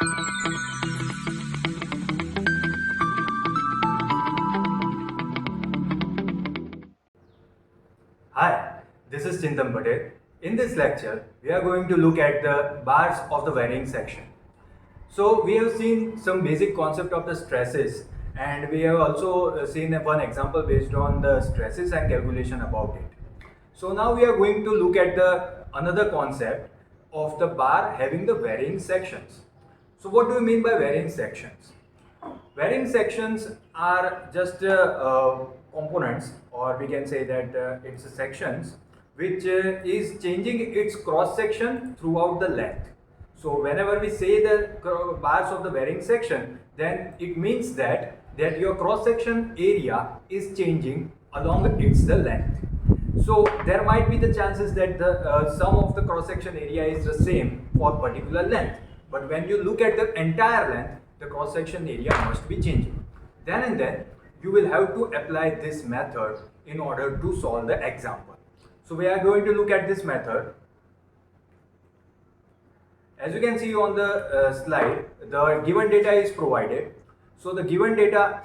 Hi, this is Patel. In this lecture, we are going to look at the bars of the varying section. So we have seen some basic concept of the stresses, and we have also seen one example based on the stresses and calculation about it. So now we are going to look at the another concept of the bar having the varying sections. So what do you mean by varying sections? Varying sections are just components, or we can say that it's sections which is changing its cross section throughout the length. So whenever we say the bars of the varying section, then it means that your cross section area is changing along its the length. So there might be the chances that the sum of the cross section area is the same for particular length, but when you look at the entire length, the cross section area must be changing. Then and then you will have to apply this method in order to solve the example. So we are going to look at this method. As you can see on the slide, the given data is provided. So the given data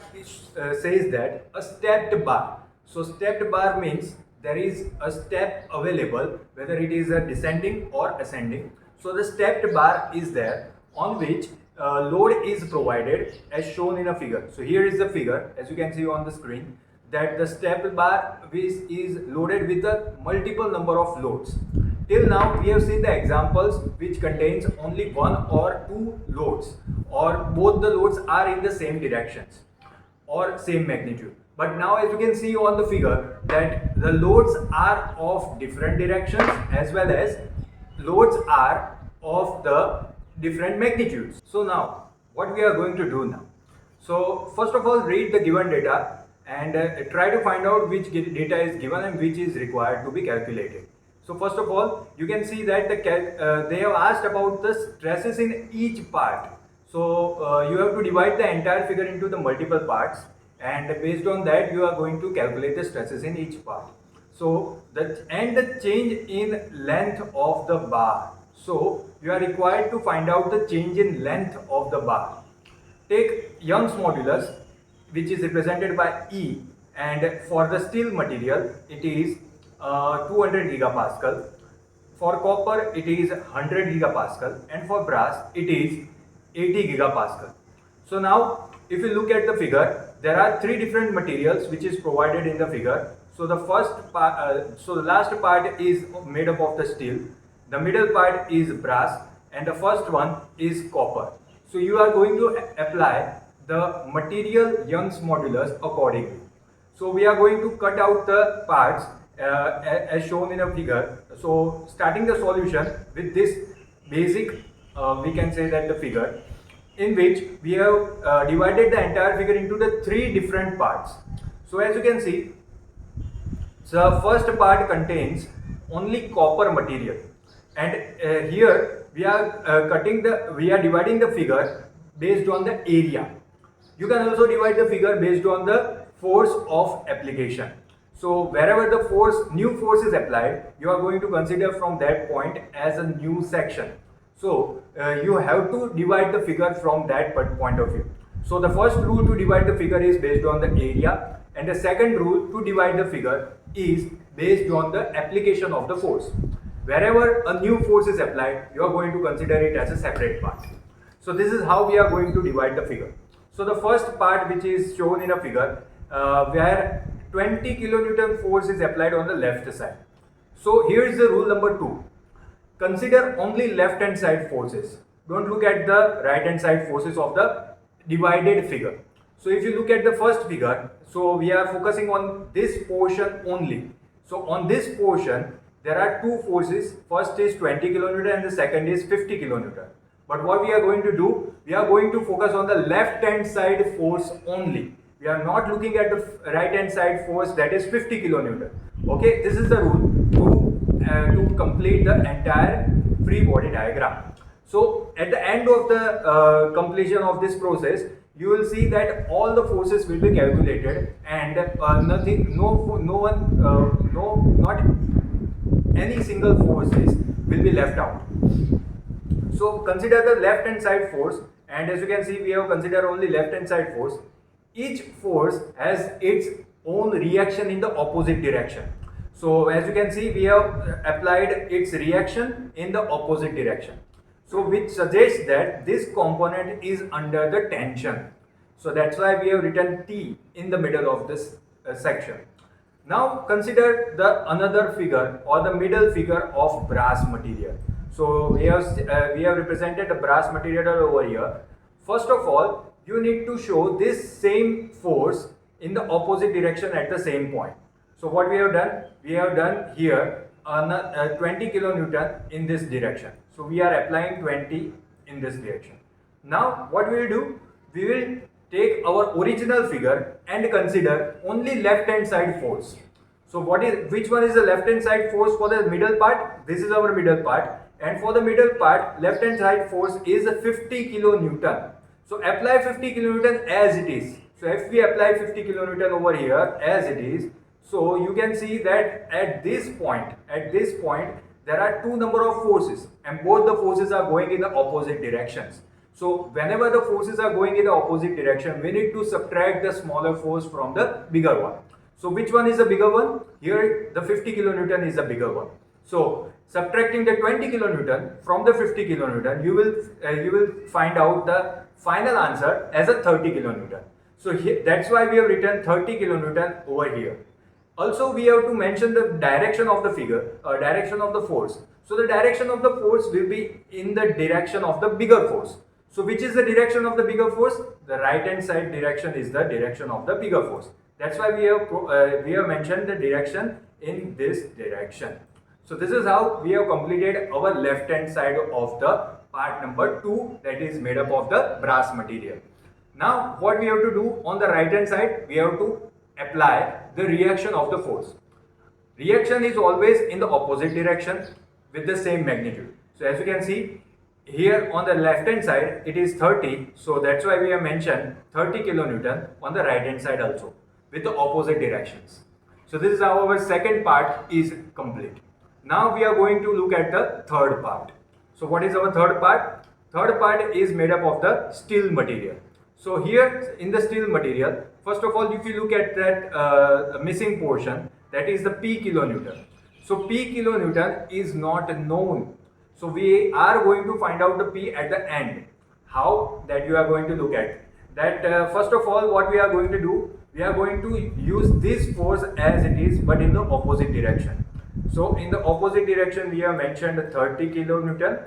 says that a stepped bar. So stepped bar means there is a step available, whether it is a descending or ascending. So the stepped bar is there on which load is provided as shown in a figure. So here is the figure, as you can see on the screen, that the stepped bar is loaded with a multiple number of loads. Till now we have seen the examples which contains only one or two loads, or both the loads are in the same directions or same magnitude. But now as you can see on the figure that the loads are of different directions as well as loads are of the different magnitudes. So now what we are going to do now? So first of all, read the given data and try to find out which data is given and which is required to be calculated. So first of all, you can see that they have asked about the stresses in each part. So you have to divide the entire figure into the multiple parts, and based on that you are going to calculate the stresses in each part. So the change in length of the bar. So you are required to find out the change in length of the bar. Take Young's modulus, which is represented by E, and for the steel material it is 200 gigapascal. For copper it is 100 gigapascal, and for brass it is 80 gigapascal. So now if you look at the figure, there are three different materials which is provided in the figure. So the first part, so the last part is made up of the steel, the middle part is brass, and the first one is copper. So you are going to apply the material Young's modulus accordingly. So we are going to cut out the parts as shown in a figure. So starting the solution with this basic, we can say that the figure, in which we have divided the entire figure into the three different parts. So as you can see, the first part contains only copper material, and here we are dividing the figure based on the area. You can also divide the figure based on the force of application. So wherever the new force is applied, you are going to consider from that point as a new section. So you have to divide the figure from that point of view. So the first rule to divide the figure is based on the area, and the second rule to divide the figure is based on the application of the force. Wherever a new force is applied, you are going to consider it as a separate part. So this is how we are going to divide the figure. So the first part, which is shown in a figure, where 20 kilonewton force is applied on the left side. So here is the rule number 2. Consider only left hand side forces. Don't look at the right hand side forces of the divided figure. So if you look at the first figure, so we are focusing on this portion only. So on this portion, there are two forces. First is 20 kilonewton and the second is 50 kilonewton. But what we are going to do, we are going to focus on the left hand side force only. We are not looking at the right hand side force, that is 50 kilonewton. Okay, this is the rule to complete the entire free body diagram. So at the end of the completion of this process, you will see that all the forces will be calculated, and not any single forces will be left out. So consider the left hand side force, and as you can see we have considered only left hand side force. Each force has its own reaction in the opposite direction. So as you can see we have applied its reaction in the opposite direction. So which suggests that this component is under the tension. So that's why we have written T in the middle of this section. Now consider the another figure or the middle figure of brass material. So we have represented the brass material over here. First of all, you need to show this same force in the opposite direction at the same point. So what we have done? We have done here 20 kilonewton in this direction. So we are applying 20 in this direction. Now what we will do? We will take our original figure and consider only left hand side force. So which one is the left hand side force for the middle part? This is our middle part, and for the middle part left hand side force is 50 kilonewton. So apply 50 kilonewton as it is. So if we apply 50 kilonewton over here as it is, so you can see that at this point there are two number of forces, and both the forces are going in the opposite directions. So whenever the forces are going in the opposite direction, we need to subtract the smaller force from the bigger one. So which one is the bigger one? Here the 50 kilonewton is the bigger one. So subtracting the 20 kilonewton from the 50 kilonewton, you will find out the final answer as a 30 kilonewton. So here, that's why we have written 30 kilonewton over here. Also we have to mention the direction of the figure, direction of the force. So the direction of the force will be in the direction of the bigger force. So which is the direction of the bigger force? The right hand side direction is the direction of the bigger force. That's why we have mentioned the direction in this direction. So this is how we have completed our left hand side of the part number 2, that is made up of the brass material. Now what we have to do on the right hand side, we have to apply the reaction of the force. Reaction is always in the opposite direction with the same magnitude. So as you can see here on the left hand side it is 30, so that's why we have mentioned 30 kilonewton on the right hand side also with the opposite directions. So this is how our second part is complete. Now we are going to look at the third part. So what is our third part? Third part is made up of the steel material. So here in the steel material, first of all if you look at that missing portion, that is the P kilonewton. So P kilonewton is not known. So we are going to find out the P at the end. How? That you are going to look at. That first of all what we are going to do, we are going to use this force as it is but in the opposite direction. So in the opposite direction we have mentioned 30 kilonewton.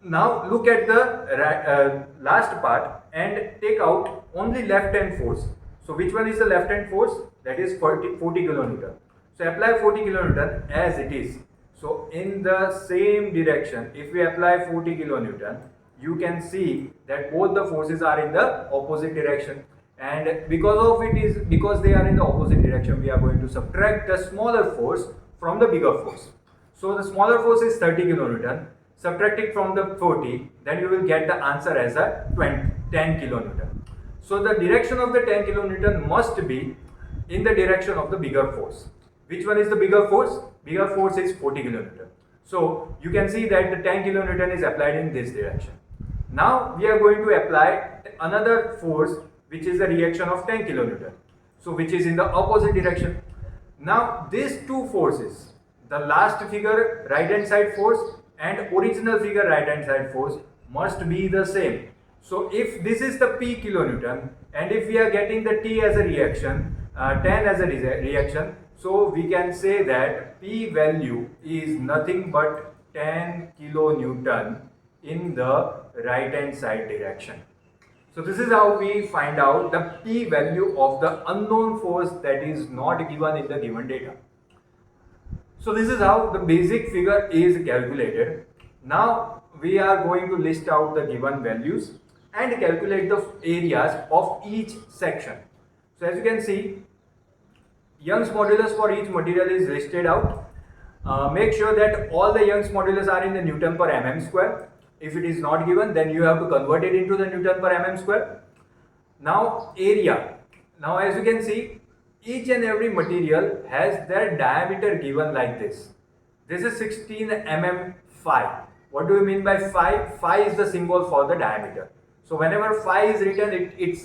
Now look at the last part and take out only left hand force. So which one is the left hand force? That is 40 kilonewton. So apply 40 kilonewton as it is. So in the same direction, if we apply 40 kilonewton, you can see that both the forces are in the opposite direction, and because they are in the opposite direction, we are going to subtract the smaller force from the bigger force. So the smaller force is 30 kilonewton. Subtract it from the 40, then you will get the answer as a 10 kilonewton. So the direction of the 10 kilonewton must be in the direction of the bigger force. Which one is the bigger force? Bigger force is 40 kilonewton. So you can see that the 10 kilonewton is applied in this direction. Now we are going to apply another force which is the reaction of 10 kilonewton. So which is in the opposite direction. Now these two forces, the last figure right hand side force and original figure right hand side force, must be the same. So if this is the P kilonewton and if we are getting the T as a reaction, 10 as a reaction, so we can say that P value is nothing but 10 kilonewton in the right hand side direction. So this is how we find out the P value of the unknown force that is not given in the given data. So this is how the basic figure is calculated. Now we are going to list out the given values and calculate the areas of each section. So as you can see, Young's modulus for each material is listed out. Make sure that all the Young's modulus are in the Newton per mm square. If it is not given, then you have to convert it into the Newton per mm square. Now area. Now as you can see, each and every material has their diameter given like this. This is 16 mm phi. What do you mean by phi? Phi is the symbol for the diameter. So whenever phi is written, it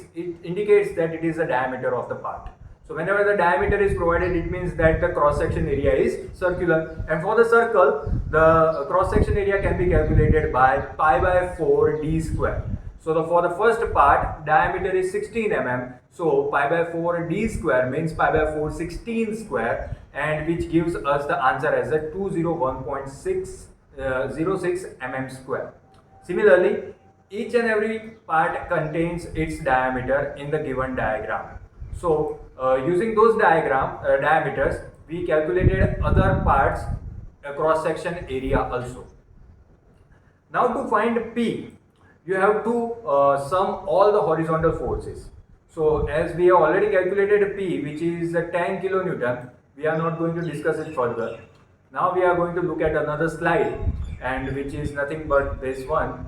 indicates that it is the diameter of the part. So whenever the diameter is provided, it means that the cross-section area is circular. And for the circle, the cross-section area can be calculated by pi by 4 d square. So for the first part, diameter is 16 mm. So pi by 4 d square means pi by 4 16 square, and which gives us the answer as a 201.606 mm square. Similarly, each and every part contains its diameter in the given diagram. So using those diameters, we calculated other parts cross section area also. Now to find P, you have to sum all the horizontal forces. So as we have already calculated P, which is 10 kilonewton, we are not going to discuss it further. Now we are going to look at another slide, and which is nothing but this one.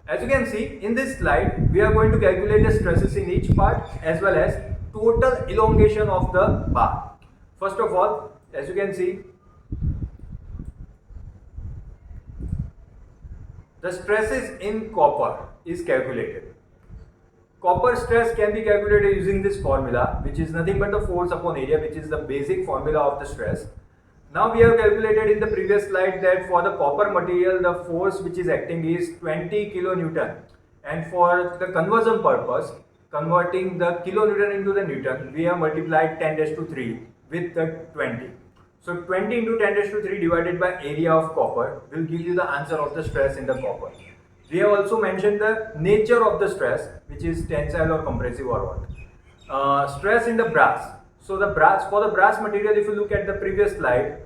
As you can see in this slide, we are going to calculate the stresses in each part as well as total elongation of the bar. First of all, as you can see, the stresses in copper is calculated. Copper stress can be calculated using this formula, which is nothing but the force upon area, which is the basic formula of the stress. Now we have calculated in the previous slide that for the copper material, the force which is acting is 20 kilonewton, and for the conversion purpose, converting the kilonewton into the newton, we have multiplied 10⁻³ with the 20. So 20 into 10⁻³ divided by area of copper will give you the answer of the stress in the copper. We have also mentioned the nature of the stress, which is tensile or compressive or what. Stress in the brass. So for the brass material, if you look at the previous slide,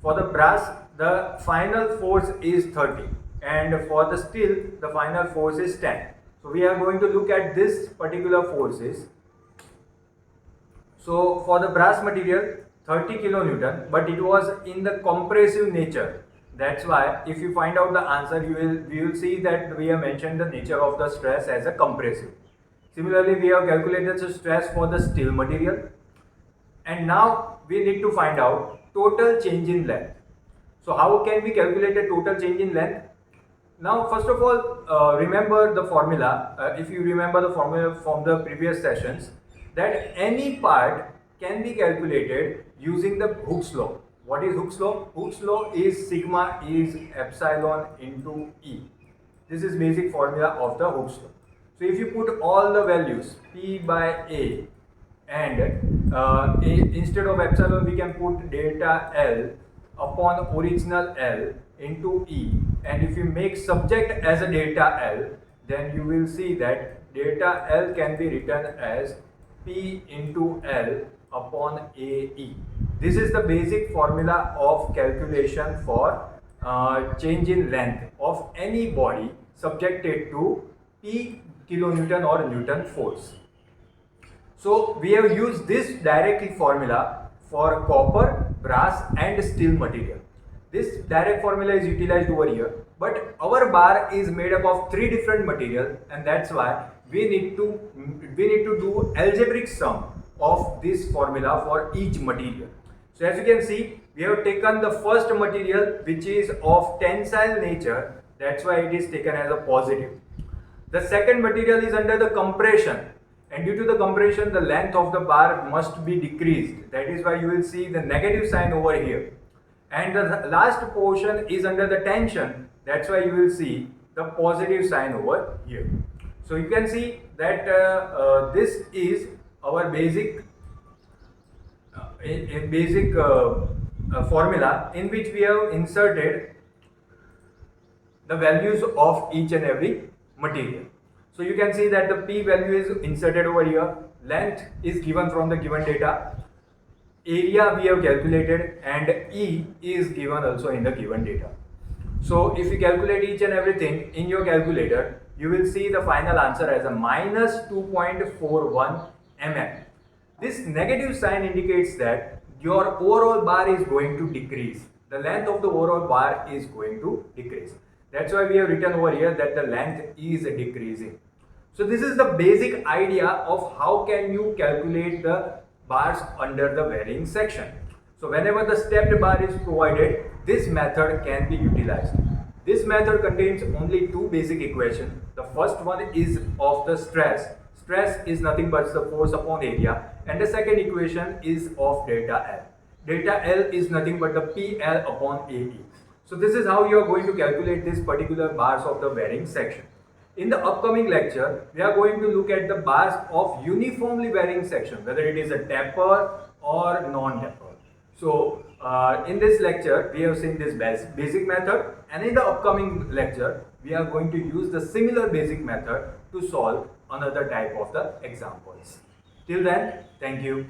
for the brass, the final force is 30, and for the steel, the final force is 10. So we are going to look at this particular forces. So for the brass material, 30 kilonewton, but it was in the compressive nature. That's why if you find out the answer, you will see that we have mentioned the nature of the stress as a compressive. Similarly, we have calculated the stress for the steel material, and now we need to find out total change in length. So how can we calculate a total change in length? Now first of all, remember the formula, if you remember the formula from the previous sessions, that any part can be calculated using the Hooke's law. What is Hooke's law? Hooke's law is sigma is epsilon into E. This is basic formula of the Hooke's law. So if you put all the values P by A, and instead of epsilon we can put delta L upon original L into E, and if you make subject as a delta L, then you will see that delta L can be written as P into L upon AE. This is the basic formula of calculation for change in length of any body subjected to P kilonewton or Newton force. So we have used this direct formula for copper, brass and steel material. This direct formula is utilized over here, but our bar is made up of 3 different materials, and that's why we need to do algebraic sum of this formula for each material. So as you can see, we have taken the first material which is of tensile nature, that's why it is taken as a positive. The second material is under the compression, and due to the compression the length of the bar must be decreased, that is why you will see the negative sign over here. And the last portion is under the tension, that's why you will see the positive sign over here. So you can see that this is our basic formula in which we have inserted the values of each and every material. So you can see that the P value is inserted over here, length is given from the given data, area we have calculated, and E is given also in the given data. So if you calculate each and everything in your calculator, you will see the final answer as a minus 2.41 mm. This negative sign indicates that your overall bar is going to decrease. The length of the overall bar is going to decrease. That's why we have written over here that the length is decreasing. So this is the basic idea of how can you calculate the bars under the varying section. So whenever the stepped bar is provided, this method can be utilized. This method contains only two basic equations. The first one is of the stress. Stress is nothing but the force upon area. And the second equation is of delta L. Delta L is nothing but the PL upon AE. So this is how you are going to calculate this particular bars of the varying section. In the upcoming lecture, we are going to look at the bars of uniformly varying section, whether it is a taper or non-taper. So in this lecture, we have seen this basic method, and in the upcoming lecture, we are going to use the similar basic method to solve another type of the examples. Till then, thank you.